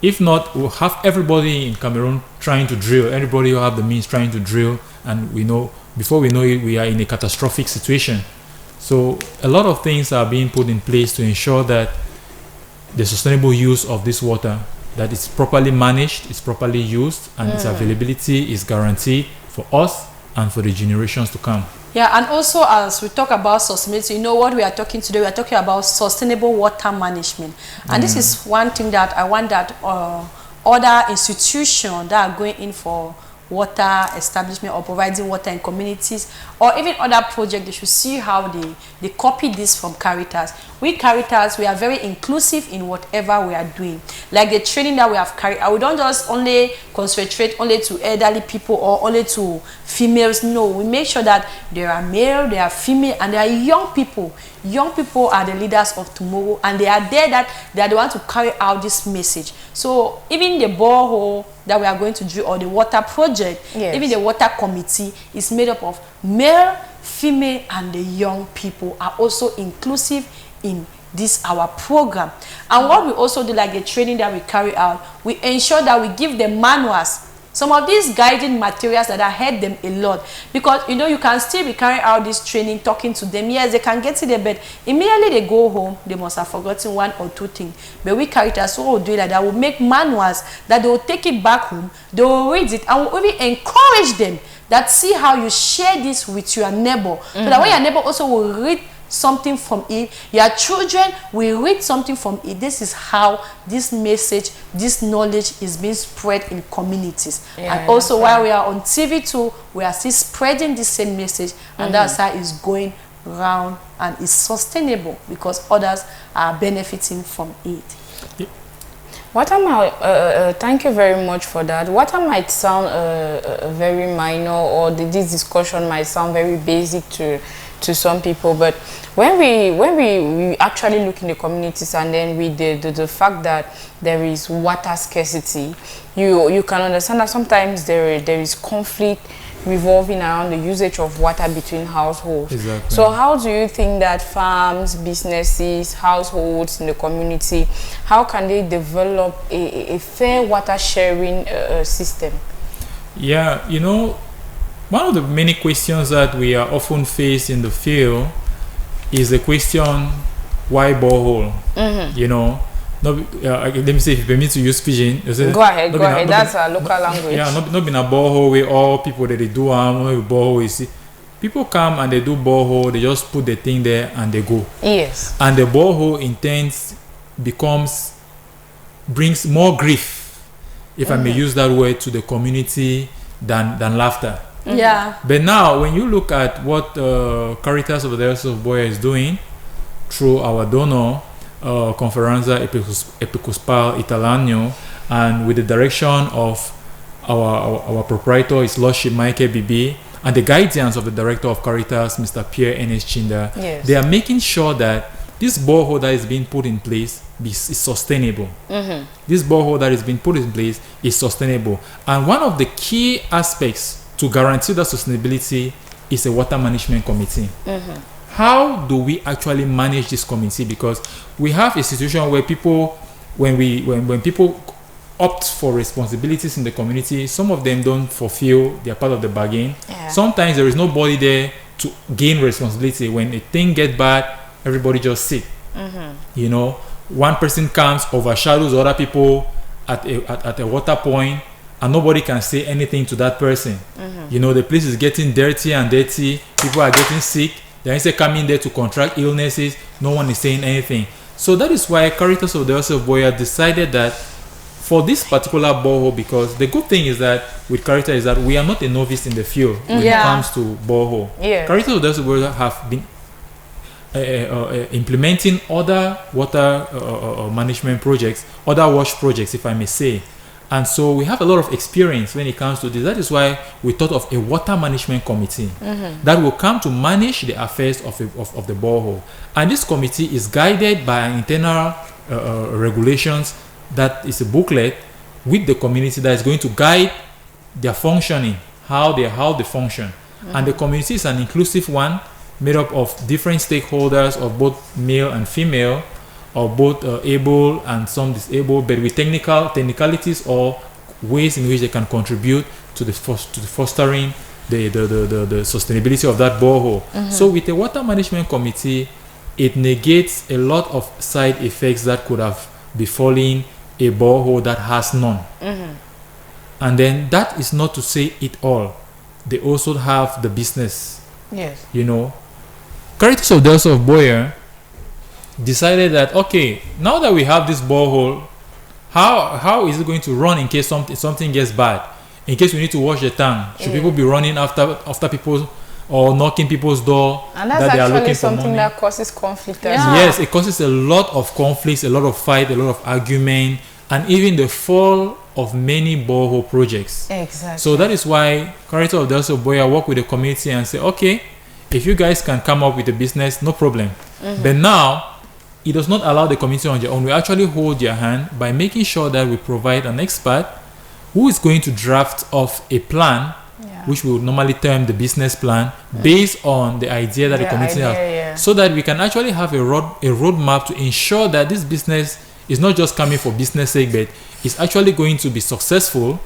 If not, we'll have everybody in Cameroon trying to drill. Everybody will have the means trying to drill, and before we know it, we are in a catastrophic situation. So a lot of things are being put in place to ensure that the sustainable use of this water, that it's properly managed, it's properly used, and its availability is guaranteed for us and for the generations to come. Yeah, and also as we talk about sustainability, what we are talking today, we are talking about sustainable water management. And this is one thing that I want that other institutions that are going in for water establishment or providing water in communities, or even other projects, they should see how they copy this from Caritas. We Caritas, we are very inclusive in whatever we are doing. Like the training that we have carried out, we don't just only concentrate only to elderly people or only to females. No, we make sure that there are male, there are female, and there are young people. Young people are the leaders of tomorrow, and they are there that they are the ones to carry out this message. So even the borehole that we are going to do, or the water project, even the water committee is made up of male, female, and the young people are also inclusive in this our program. And what we also do, like the training that we carry out, we ensure that we give them manuals, some of these guiding materials that have helped them a lot, because you can still be carrying out this training, talking to them. Yes, they can get to their bed, immediately they go home, they must have forgotten one or two things. But we Caritas, so we'll do it like that. We'll make manuals that they will take it back home, they will read it, and we'll even encourage them that see how you share this with your neighbor, so that when your neighbor also will read something from it, your children will read something from it. This is how this message, this knowledge is being spread in communities. And also while we are on TV too, we are still spreading the same message, and that's how it's going round, and it's sustainable because others are benefiting from it. Thank you very much for that. Water might sound very minor, or this discussion might sound very basic to some people, but when we actually look in the communities, and then with the fact that there is water scarcity, you can understand that sometimes there is conflict revolving around the usage of water between households. Exactly. So how do you think that farms, businesses, households in the community, how can they develop a fair water sharing system? Yeah, one of the many questions that we are often faced in the field is the question, why borehole? Let me say, if you permit to use pidgin. Go ahead. That's a local language. Yeah, not been a borehole where all people that they do borehole. You see, people come and they do borehole, they just put the thing there and they go. Yes. And the borehole brings more grief, if I may use that word, to the community than laughter. Yeah. But now, when you look at what Caritas of the Diocese of Buea is doing through our donor, Conferenza Episcopal Italiano, and with the direction of our proprietor, His Lordship Michael Bibi, and the guidance of the director of Caritas, Mr. Pierre N.S. Chinda, they are making sure that this borehole that is being put in place is sustainable. This borehole that is being put in place is sustainable. And one of the key aspects to guarantee that sustainability is a water management committee. How do we actually manage this committee? Because we have a situation where people, when people opt for responsibilities in the community, some of them don't fulfill their part of the bargain. Sometimes there is nobody there to gain responsibility. When a thing gets bad, everybody just sit. One person comes, overshadows other people at a water point, and nobody can say anything to that person. The place is getting dirty and dirty. People are getting sick. They are coming there to contract illnesses. No one is saying anything. So that is why Caritas of the Diocese of Buea decided that for this particular borehole, because the good thing is that with Caritas is that we are not a novice in the field when it comes to borehole. Caritas of the Diocese of Buea have been implementing other water management projects, other wash projects, if I may say. And so we have a lot of experience when it comes to this. That is why we thought of a water management committee that will come to manage the affairs of the borehole. And this committee is guided by internal regulations, that is a booklet with the community that is going to guide their functioning, how they function. And the community is an inclusive one, made up of different stakeholders of both male and female, or both able and some disabled, but with technicalities or ways in which they can contribute to the fostering the sustainability of that borehole. So with a water management committee, it negates a lot of side effects that could have befallen a borehole that has none. And then that is not to say it all. They also have the business. Yes. You know, Caritas of Delso of Boyer decided that, okay, now that we have this borehole, how is it going to run in case something gets bad? In case we need to wash the tank, should people be running after people or knocking people's door? And that's that they are actually looking for something money? that causes conflict as Yeah. well. Yes, it causes a lot of conflicts, a lot of fight, a lot of argument, and even the fall of many borehole projects. Exactly. So that is why Caritas of Delso of Boyer work with the community and say, okay, if you guys can come up with a business, no problem. But now, it does not allow the community on their own. We actually hold their hand by making sure that we provide an expert who is going to draft off a plan, which we would normally term the business plan, based on the idea that the community has, so that we can actually have a roadmap to ensure that this business is not just coming for business sake, but it's actually going to be successful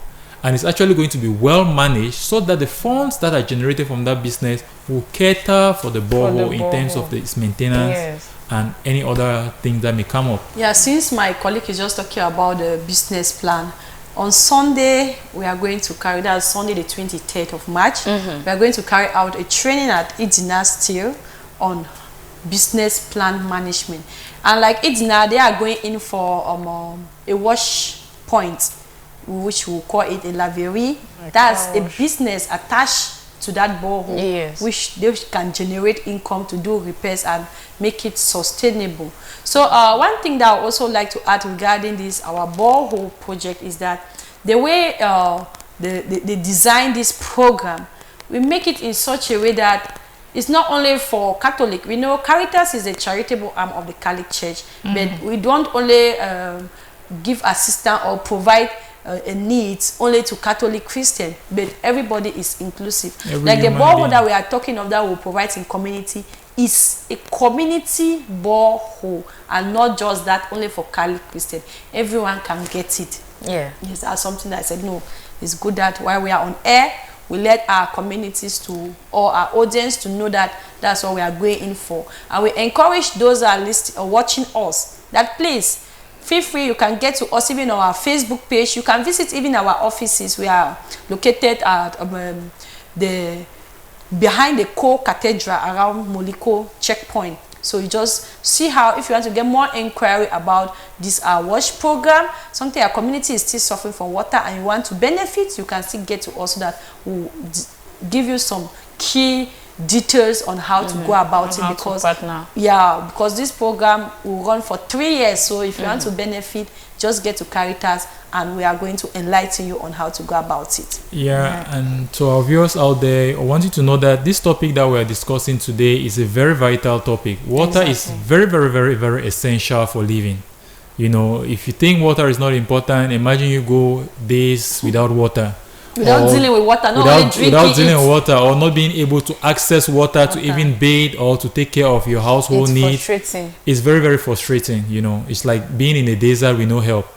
and it's actually going to be well managed, so that the funds that are generated from that business will cater for the borehole in terms of its maintenance and any other thing that may come up. Yeah, since my colleague is just talking about the business plan, on Sunday we are going to carry, that's Sunday the 23rd of March, we are going to carry out a training at Idina Steel on business plan management. And like Idina, they are going in for a wash point, which we'll call it a laverie. That's a business attached to that borehole, which they can generate income to do repairs and make it sustainable. So one thing that I also like to add regarding this our borehole project is that the way they design this program, we make it in such a way that it's not only for Catholic. We know Caritas is a charitable arm of the Catholic Church, but we don't only give assistance or provide needs only to Catholic Christian, but everybody is inclusive. Like the borehole that we are talking of that will provide in community is a community borehole, and not just that only for Catholic Christian. Everyone can get it. Yes, that's something that I said, no, it's good that while we are on air, we let our communities to, or our audience to know that that's what we are going in for. And we encourage those that are listening or watching us that please feel free, you can get to us even on our Facebook page. You can visit even our offices. We are located at the behind the core cathedral around Moliko checkpoint. So you just see how, if you want to get more inquiry about this wash program, something our community is still suffering from water and you want to benefit, you can still get to us so that we'll give you some key details on how to go about it, because because this program will run for 3 years. So if you want to benefit, just get to Caritas and we are going to enlighten you on how to go about it. And to our viewers out there, I want you to know that this topic that we are discussing today is a very vital topic. Water is very, very, very, very essential for living. You know, if you think water is not important, imagine you go days without water. Without dealing with water, without dealing with water, or not being able to access water to even bathe or to take care of your household needs. It's very, very frustrating. You know, it's like being in a desert with no help.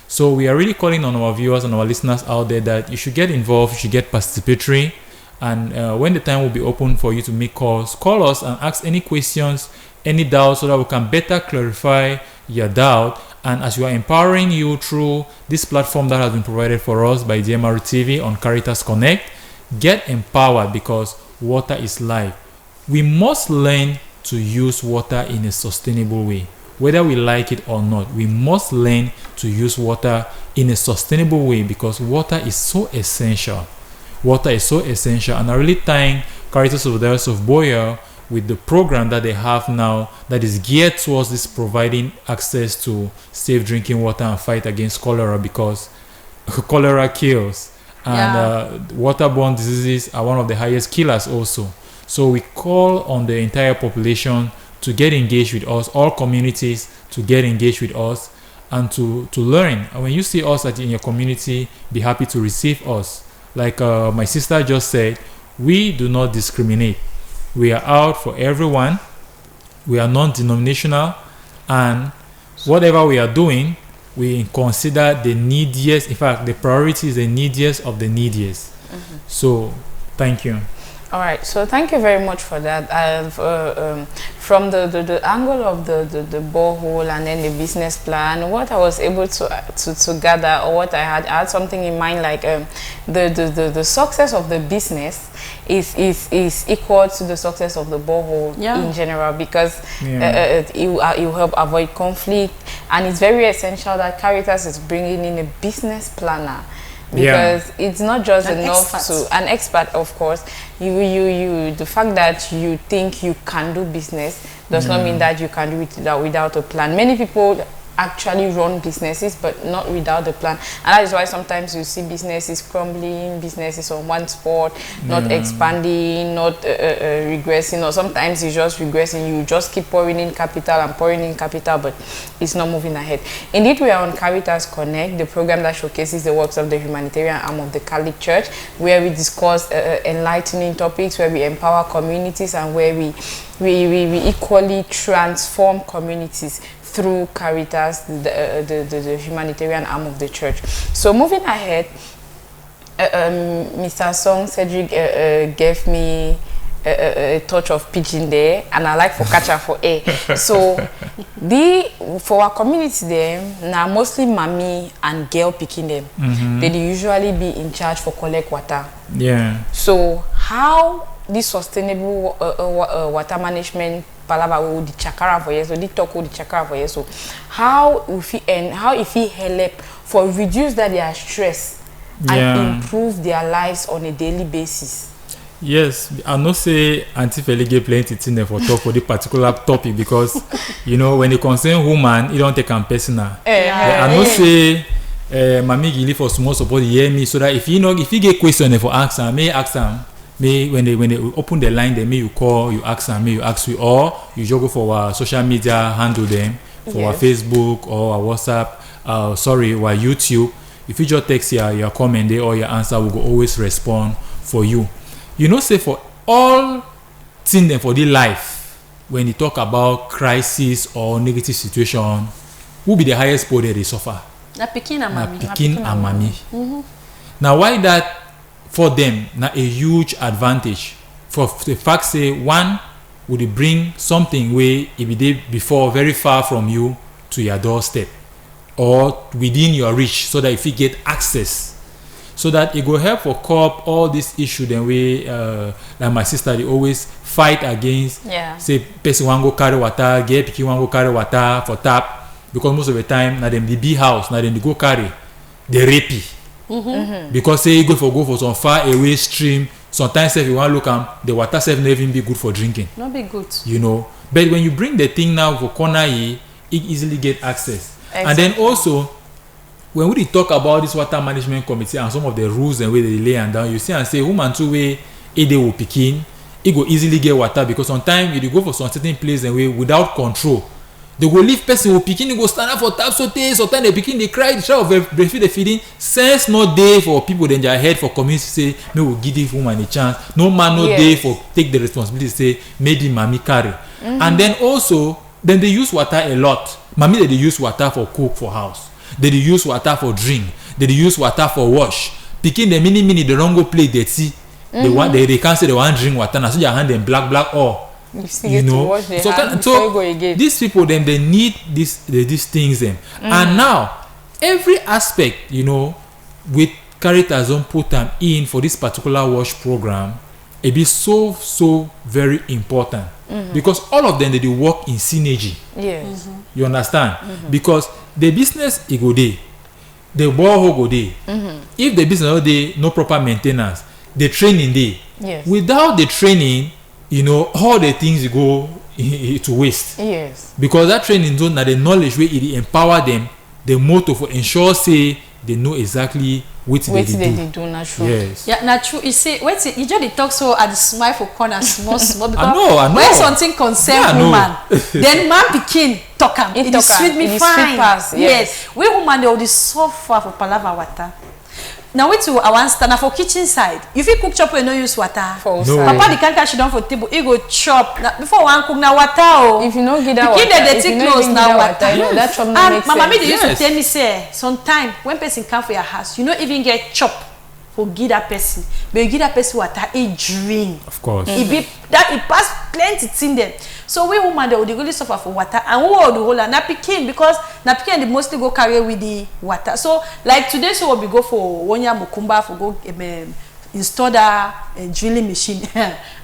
So we are really calling on our viewers and our listeners out there that you should get involved, you should get participatory, and when the time will be open for you to make calls, call us and ask any questions, any doubts, so that we can better clarify your doubt. And as we are empowering you through this platform that has been provided for us by DMR TV on Caritas Connect, get empowered, because water is life. We must learn to use water in a sustainable way. Whether we like it or not, we must learn to use water in a sustainable way, because water is so essential. Water is so essential, and I really thank Caritas of Delso of Boyer with the program that they have now that is geared towards this providing access to safe drinking water and fight against cholera, because cholera kills, and waterborne diseases are one of the highest killers also. So we call on the entire population to get engaged with us, all communities to get engaged with us, and to learn. And when you see us in your community, be happy to receive us. Like my sister just said, we do not discriminate. We are out for everyone. We are non-denominational, and whatever we are doing, we consider the neediest. In fact, the priority is the neediest of the neediest. So thank you. All right, so thank you very much for that. From the angle of the borehole and then the business plan, what I was able to gather, or what I had something in mind, like the success of the business is equal to the success of the borehole in general, because it will help avoid conflict, and it's very essential that Caritas is bringing in a business planner. Because it's not just enough to an expert, of course. The fact that you think you can do business does not mean that you can do it without a plan. Many people actually run businesses, but not without a plan, and that is why sometimes you see businesses crumbling, businesses on one spot, not expanding, not regressing, or sometimes it's just regressing. You just keep pouring in capital, but it's not moving ahead. Indeed, we are on Caritas Connect, the program that showcases the works of the humanitarian arm of the Catholic Church, where we discuss enlightening topics, where we empower communities, and where we equally transform communities through Caritas, the humanitarian arm of the church. So moving ahead, Mr. Song Cedric gave me a touch of pidgin there, and I like for catcher for air. So for our community there, now mostly mommy and girl picking them. They usually be in charge for collect water. So how this sustainable water management palava with the chakra for years, so the talk with the chakra for years, so how if he help for reduce that their stress and improve their lives on a daily basis? Yes, I know say Auntie Feli get plenty thing for talk for the particular topic, because you know when it concern woman, you don't take them personal. I know say Mami Gili for small support hear me, so that if you get question for ask them, may ask them. When they open the line, they may you call, you ask them, may you ask we, or you just go for our social media handle them, for our Facebook or our WhatsApp, our YouTube. If you just text your comment there or your answer, we will always respond for you. You know, say for all things them for the life, when you talk about crisis or negative situation, who be the highest poor they suffer? Na pikin and mommy. Pikin and mommy. Now why that? For them, now a huge advantage. For the fact say one would bring something where it be there before very far from you to your doorstep or within your reach, so that if you get access, so that it will help for curb all this issue. Then we like my sister, they always fight against. Say person want go carry water, get pikin want go carry water for tap, because most of the time now them the big house, now them they go carry the rapey. Because say you go for some far away stream, sometimes if you want to look the water self never even be good for drinking. Not be good. You know. But when you bring the thing now for corner here, it easily get access. Exactly. And then also, when we talk about this water management committee and some of the rules and way they lay and down, you see and say woman two way they will pick in, it go easily get water, because sometimes you go for some certain place and way without control. They go leave person who picking, go stand up for tap sometimes they picking, they cry, they try to breastfeed the feeding. Sense no day for people then their head for community say, me will give this woman a chance. No man no day for take the responsibility say, make the mommy carry. And then also, then they use water a lot. Mommy they use water for cook for house. They use water for drink. They use water for wash. Picking the mini they don't go play dirty. They can't say they want drink water. Now so your hand them black all. You know, so these people then they need these things then. And now every aspect, you know, with Caritas don't put them in for this particular wash program, it be so very important, because all of them they work in synergy. You understand? Because the business it go there, the borehole go there. If the business no dey, no proper maintenance, the training there. Without the training, you know, all the things go to waste. Because that training zone, na the knowledge where it empower them, the motto for ensure say they know exactly what they do. Natural. Yes. Yeah, not true. You see, wait, you just talk so at the smile for corner small because I know. when something concern woman, then man pikin talk am. It is sweet me fine. Yes. We woman they already suffer for palava water. Now wait till I want stand for kitchen side. If you cook chop, you no use water. Papa the can't catch down for table. He go chop. Now, before one cook now water. Oh. If you no give that water, they take clothes now water. That chop no and make mama sense. me they used to tell me say, sometime when person come for your house, you no even get chop for give that person, but you give that person water, a drink. Of course. It be that it pass plenty thing there. So we woman they would really suffer for water, and we will the whole na pikin because na pikin they mostly go carry with the water. So like today, so we go for one year mukumba for go install that drilling machine.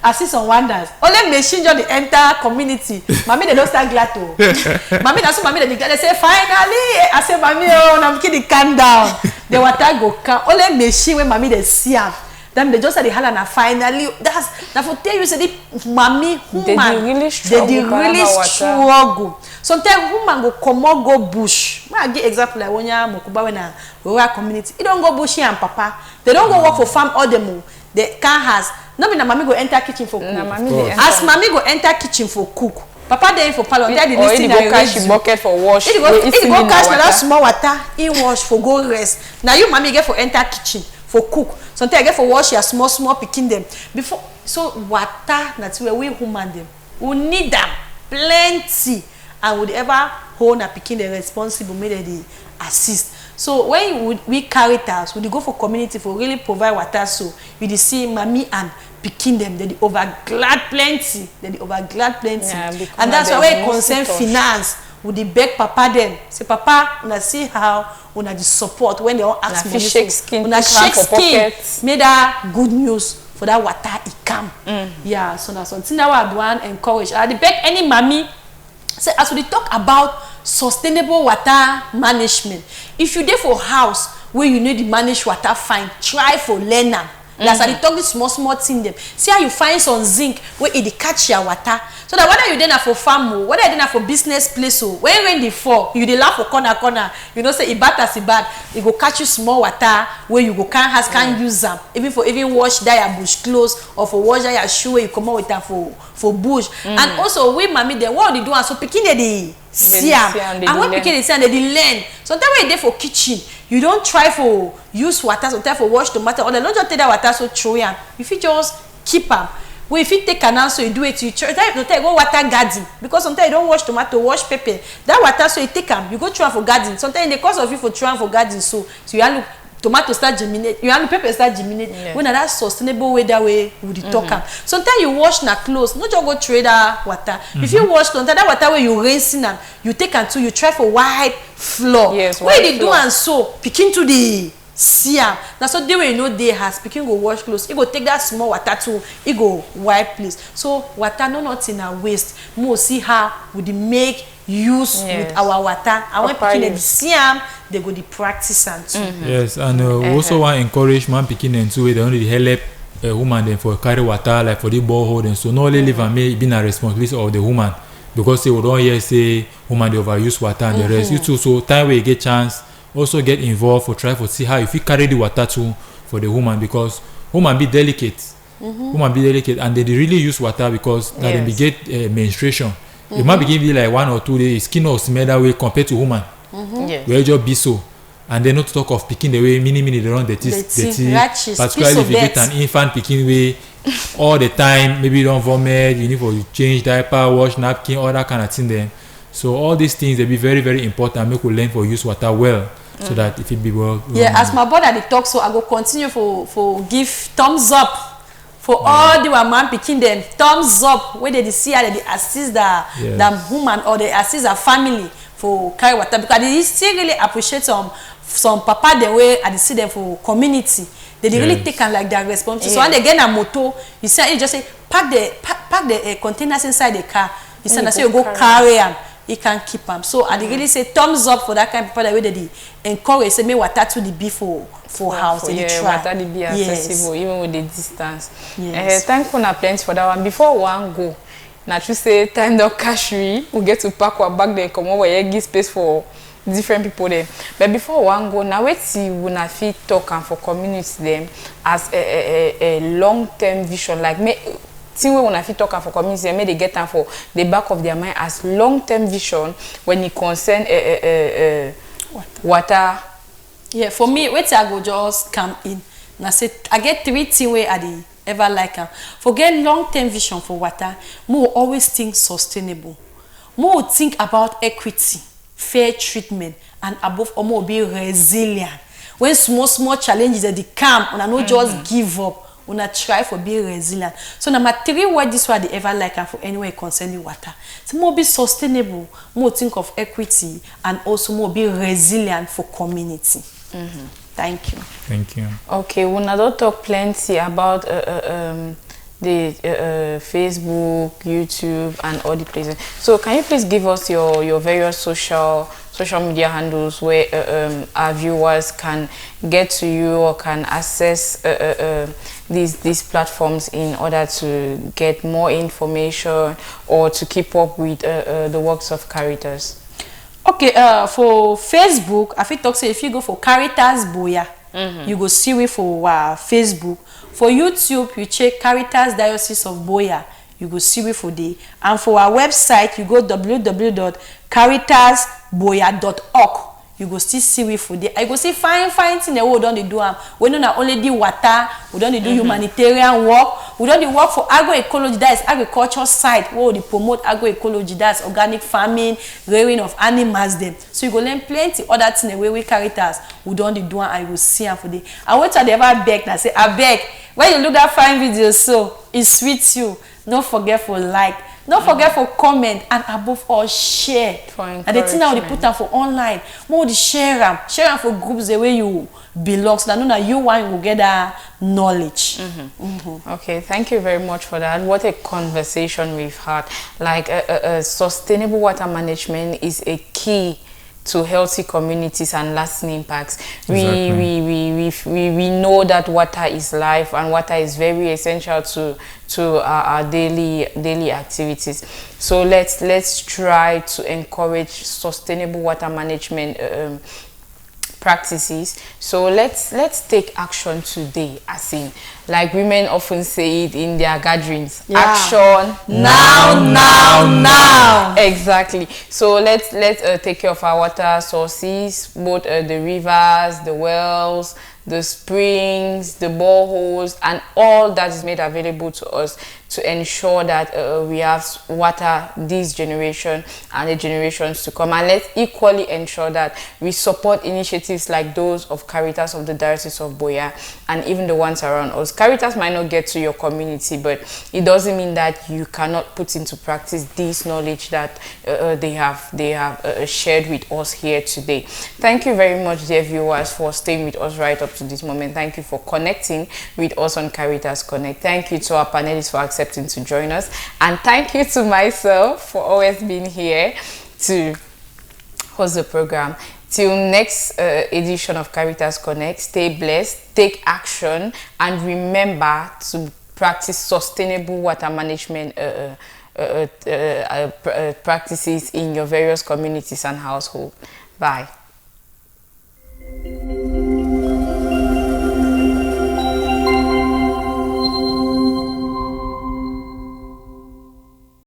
I see some wonders. Only machine just the entire community. Mommy they don't start glad to. Mommy that's what mommy they say finally. I say mommy oh I'm kidding calm down. The water go calm. Only machine when mommy they see am. Then they just say the hell and finally that's that for tell you say the mommy woman they really struggle. Sometimes woman go come out go bush. I give example like when you mukuba when a rural community. You don't go bushy and papa. They don't go work for farm all them. They can't has. No be na mommy go enter kitchen for cook. As mommy go enter kitchen for cook. Papa dey for parlor. They listen go catch bucket for wash. He go catch that small water. He wash for go rest. Now you mommy get for enter kitchen for cook. Sometimes I get for wash your small picking them before. So water that's where we human them. We need them plenty. And would ever hold a picking the responsible make they assist. So when we Caritas, we go for community for really provide water, so we see mommy and picking them, they over glad plenty, yeah, and that's why we concern finance. Would the beg papa them say papa una see how una the support when they all ask money shake skin, una shake skin made that good news for that water it come. Yeah, so that's something that I want encourage. I beg any mommy. So as we talk about sustainable water management, if you dey for house where you need to manage water fine, try for learn am. That's how they talk this small thing them. See how you find some zinc where it catch your water. So that whether you dey for farm or whether you dey for business place or when rain dey fall, you dey laugh for corner. You know say it bad as it bad. It go catch you small water where you go can't use them. Even wash that your bush clothes or for wash that your shoe where you come out with them for bush. And also we mommy them what they do and so picking they see am. And when picking they see am they learn. Sometimes when you dey for kitchen, you don't try for use water, sometimes for wash tomato or they don't just take that water so throw am. If you just keep am. Well, if you take canal so you do it, you try to go water garden because sometimes you don't wash tomato, wash pepper. That water so you take them, you go try for garden. Sometimes in the course of you for trying for garden, so you have look tomato start germinate, you have pepper start germinate. Yeah. When that sustainable way that way would you talk am. Sometimes you wash na clothes, not just go trade that water. If you wash sometimes that water where you rinsing them, you take and too, you try for white floor. Yes, where they do and so picking to the see am. Na so dey wey you know dey has pikin go wash clothes, he go take that small water too, he go wipe place. So water no nothing na waste. Mo see how we dey make use with our water. And when pikin dey see am, they go dey practice am too. Yes, and we also want encourage man pikin dem too wey dey only help woman dem for carry water like for the borehole dem. So no only leave am make e be na responsibility of the woman because say we don hear say woman dey overuse water and the rest. You too, so time wey you get chance also get involved for try for see how if you carry the water too for the woman because woman be delicate. Woman be delicate and they really use water because that they be get menstruation. The man begin be like 1 or 2 days, skin or smell that way compared to woman. Where just be so. And then not to talk of picking the way many they run dirty particularly if you get an infant picking way all the time, maybe you don't vomit, you need to change diaper, wash napkin, all that kind of thing there. So all these things they be very, very important. Make we learn for use water well. So that if it be well. As my brother they talk, so I go continue for give thumbs up for all the man picking them thumbs up where they see how they assist the woman or they assist the family for carry water because they still really appreciate some papa the way I see them for community. They really take on like their responsibility. So when they get a motor, you just say pack the containers inside the car. You say you go carry them. He can keep them. So I really say thumbs up for that kind of people that way they encourage say make water to the be for house. Water to be accessible even with the distance. Thank you na plenty for that one. Before one go, na true say time don't catch we get to pack our bag then come over here give space for different people there. But before one go, now let's see when I fit talk and for community them as a long-term vision. Like thing we wanna fit talk and for community them, may they get them for the back of their mind as long-term vision when it concern water. Yeah, for me, wait till I go just come in. And I say I get 3 things where I dey ever like am. Forget long-term vision for water. More always think sustainable. More think about equity, fair treatment, and above all more be resilient. When small challenges that they come, and I no just give up. When I try for be resilient. So number 3, what this one they ever like and for anywhere concerning water. So more be sustainable, more think of equity, and also more be resilient for community. Thank you. Thank you. Okay, we don't talk plenty about the Facebook, YouTube, and all the places. So can you please give us your various social media handles where our viewers can get to you or can access these platforms in order to get more information or to keep up with the works of Caritas? Okay, for Facebook, I think talk say if you go for Caritas Boya, you go see we for Facebook. For YouTube, you check Caritas Diocese of Boya, you go see we for there. And for our website, you go www.caritasboya.org. You go still see we for there. I go see fine things the way we don't do am. We don't only do water, we don't do humanitarian work, we don't do work for agroecology, that is agriculture side, where we promote agroecology, that's organic farming, rearing of animals them. So you go learn plenty other things the way we Caritas, we don't do am, I go see am for there. And what I ever beg, I say, I beg, when you look at fine videos so it sweets you, don't forget for like. Don't forget for comment and above all share. And the thing now they put them for online. More the share them for groups the way you belong. So that know that you want to get that knowledge. Okay, thank you very much for that. What a conversation we've had. Like sustainable water management is a key to healthy communities and lasting impacts. Exactly. We know that water is life and water is very essential to our daily activities. So let's try to encourage sustainable water management practices. So let's take action today, as in like women often say it in their gatherings. Yeah. Action now. Exactly. So let's take care of our water sources, both the rivers, the wells, the springs, the boreholes, and all that is made available to us to ensure that we have water this generation and the generations to come. And let's equally ensure that we support initiatives like those of Caritas of the Diocese of Boya and even the ones around us. Caritas might not get to your community, but it doesn't mean that you cannot put into practice this knowledge that they have shared with us here today. Thank you very much, dear viewers, for staying with us right up to this moment. Thank you for connecting with us on Caritas Connect. Thank you to our panelists for accepting to join us, and thank you to myself for always being here to host the program. Till next edition of Caritas Connect, stay blessed, take action, and remember to practice sustainable water management practices in your various communities and households. Bye.